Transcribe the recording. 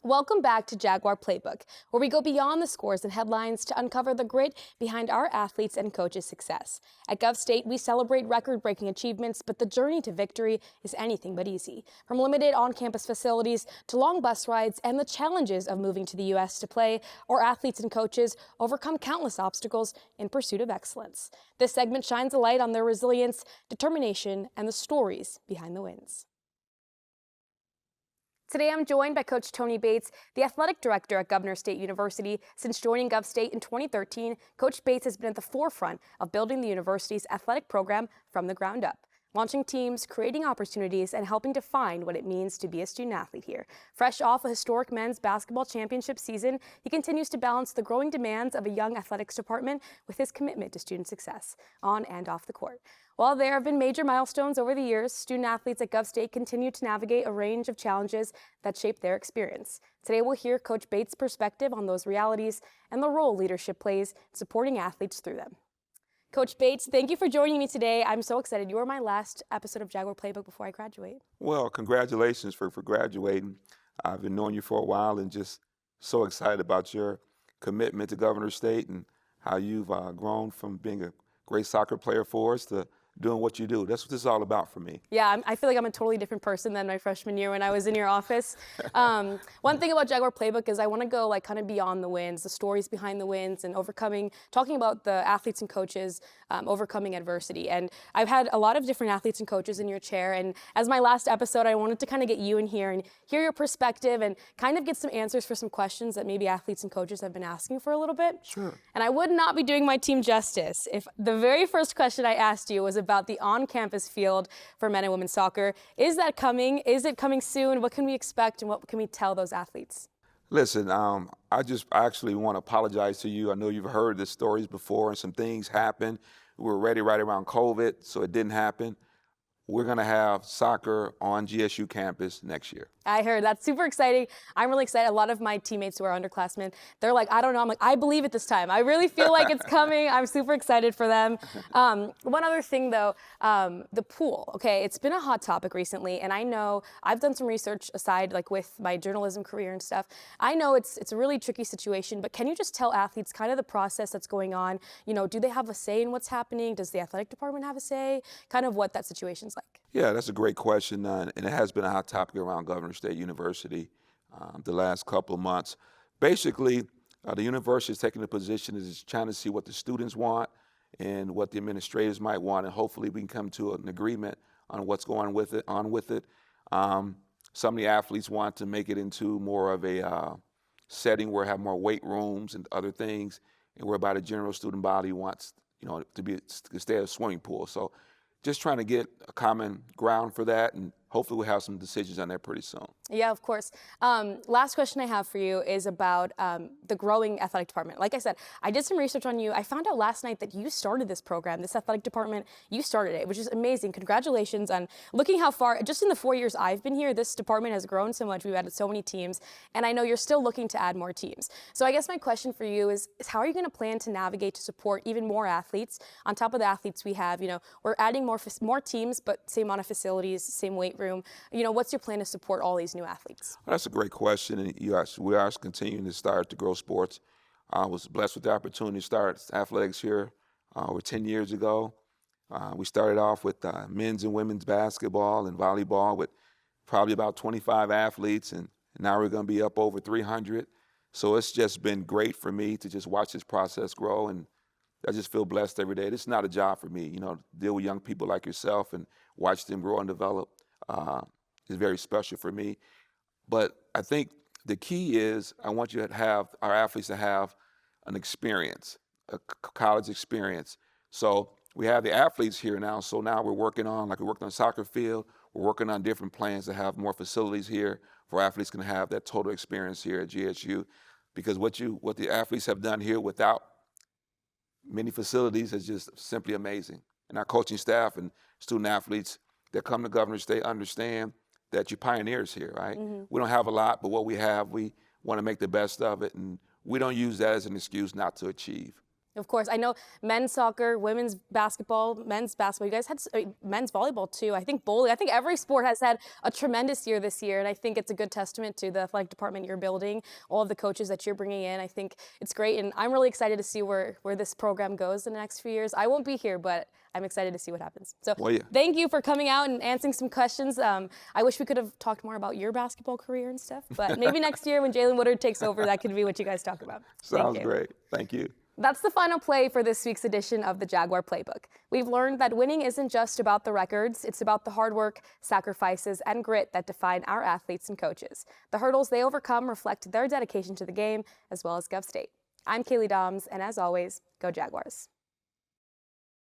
Welcome back to Jaguar Playbook, where we go beyond the scores and headlines to uncover the grit behind our athletes' and coaches' success. At Gov State, we celebrate record-breaking achievements, but the journey to victory is anything but easy. From limited on-campus facilities to long bus rides and the challenges of moving to the U.S. to play, our athletes and coaches overcome countless obstacles in pursuit of excellence. This segment shines a light on their resilience, determination, and the stories behind the wins. Today, I'm joined by Coach Tony Bates, the athletic director at Governor State University. Since joining Gov State in 2013, Coach Bates has been at the forefront of building the university's athletic program from the ground up, launching teams, creating opportunities, and helping define what it means to be a student athlete here. Fresh off a historic men's basketball championship season, he continues to balance the growing demands of a young athletics department with his commitment to student success, on and off the court. While there have been major milestones over the years, student athletes at Gov State continue to navigate a range of challenges that shape their experience. Today, we'll hear Coach Bates' perspective on those realities and the role leadership plays in supporting athletes through them. Coach Bates, thank you for joining me today. I'm so excited. You are my last episode of Jaguar Playbook before I graduate. Well, congratulations for graduating. I've been knowing you for a while and just so excited about your commitment to Governor State and how you've grown from being a great soccer player for us to doing what you do. That's what this is all about for me. Yeah, I feel like I'm a totally different person than my freshman year when I was in your office. One thing about Jaguar Playbook is I want to go like kind of beyond the wins, the stories behind the wins, and talking about the athletes and coaches overcoming adversity. And I've had a lot of different athletes and coaches in your chair. And as my last episode, I wanted to kind of get you in here and hear your perspective and kind of get some answers for some questions that maybe athletes and coaches have been asking for a little bit. Sure. And I would not be doing my team justice if the very first question I asked you was about the on-campus field for men and women's soccer. Is that coming? Is it coming soon? What can we expect and what can we tell those athletes? Listen, I actually want to apologize to you. I know you've heard the stories before and some things happened. We were ready right around COVID, so it didn't happen. We're going to have soccer on GSU campus next year. I heard. That's super exciting. I'm really excited. A lot of my teammates who are underclassmen, they're like, I don't know. I'm like, I believe it this time. I really feel like it's coming. I'm super excited for them. One other thing, though, the pool. Okay, it's been a hot topic recently, and I know I've done some research aside, like with my journalism career and stuff. I know it's a really tricky situation, but can you just tell athletes kind of the process that's going on? You know, do they have a say in what's happening? Does the athletic department have a say? Kind of what that situation's like. Yeah, that's a great question, and it has been a hot topic around Governor State University the last couple of months. Basically, the university is taking a position is trying to see what the students want and what the administrators might want, and hopefully we can come to an agreement on what's going with it. Some of the athletes want to make it into more of a setting where have more weight rooms and other things, and whereby the general student body wants, to stay at a swimming pool. So just trying to get a common ground for that, and hopefully we'll have some decisions on that pretty soon. Yeah, of course. Last question I have for you is about the growing athletic department. Like I said, I did some research on you. I found out last night that you started this program, this athletic department. You started it, which is amazing. Congratulations on looking how far, just in the 4 years I've been here, this department has grown so much. We've added so many teams, and I know you're still looking to add more teams. So I guess my question for you is how are you going to plan to navigate to support even more athletes on top of the athletes we have? We're adding more teams, but same amount of facilities, same weight room. What's your plan to support all these new athletes? Well, that's a great question, and we are continuing to start to grow sports. I was blessed with the opportunity to start athletics here over 10 years ago. We started off with men's and women's basketball and volleyball with probably about 25 athletes, and now we're going to be up over 300. So it's just been great for me to just watch this process grow, and I just feel blessed every day. This is not a job for me, deal with young people like yourself and watch them grow and develop. Is very special for me. But I think the key is I want you to have our athletes to have an experience, a college experience. So we have the athletes here now. So now we're working on, like we worked on a soccer field, we're working on different plans to have more facilities here for athletes can have that total experience here at GSU. Because what the athletes have done here without many facilities is just simply amazing. And our coaching staff and student athletes that come to Governor State understand that you're pioneers here, right? Mm-hmm. We don't have a lot, but what we have, we want to make the best of it, and we don't use that as an excuse not to achieve. Of course, I know men's soccer, women's basketball, men's basketball. You guys had men's volleyball too. I think bowling. I think every sport has had a tremendous year this year, and I think it's a good testament to the athletic department you're building, all of the coaches that you're bringing in. I think it's great, and I'm really excited to see where this program goes in the next few years. I won't be here, but I'm excited to see what happens. So Well, yeah. thank you for coming out and answering some questions. I wish we could have talked more about your basketball career and stuff, but maybe next year when Jalen Woodard takes over, that could be what you guys talk about. Sounds great. Thank you. That's the final play for this week's edition of the Jaguar Playbook. We've learned that winning isn't just about the records, it's about the hard work, sacrifices, and grit that define our athletes and coaches. The hurdles they overcome reflect their dedication to the game, as well as Gov State. I'm Kaylie Dahms, and as always, go Jaguars.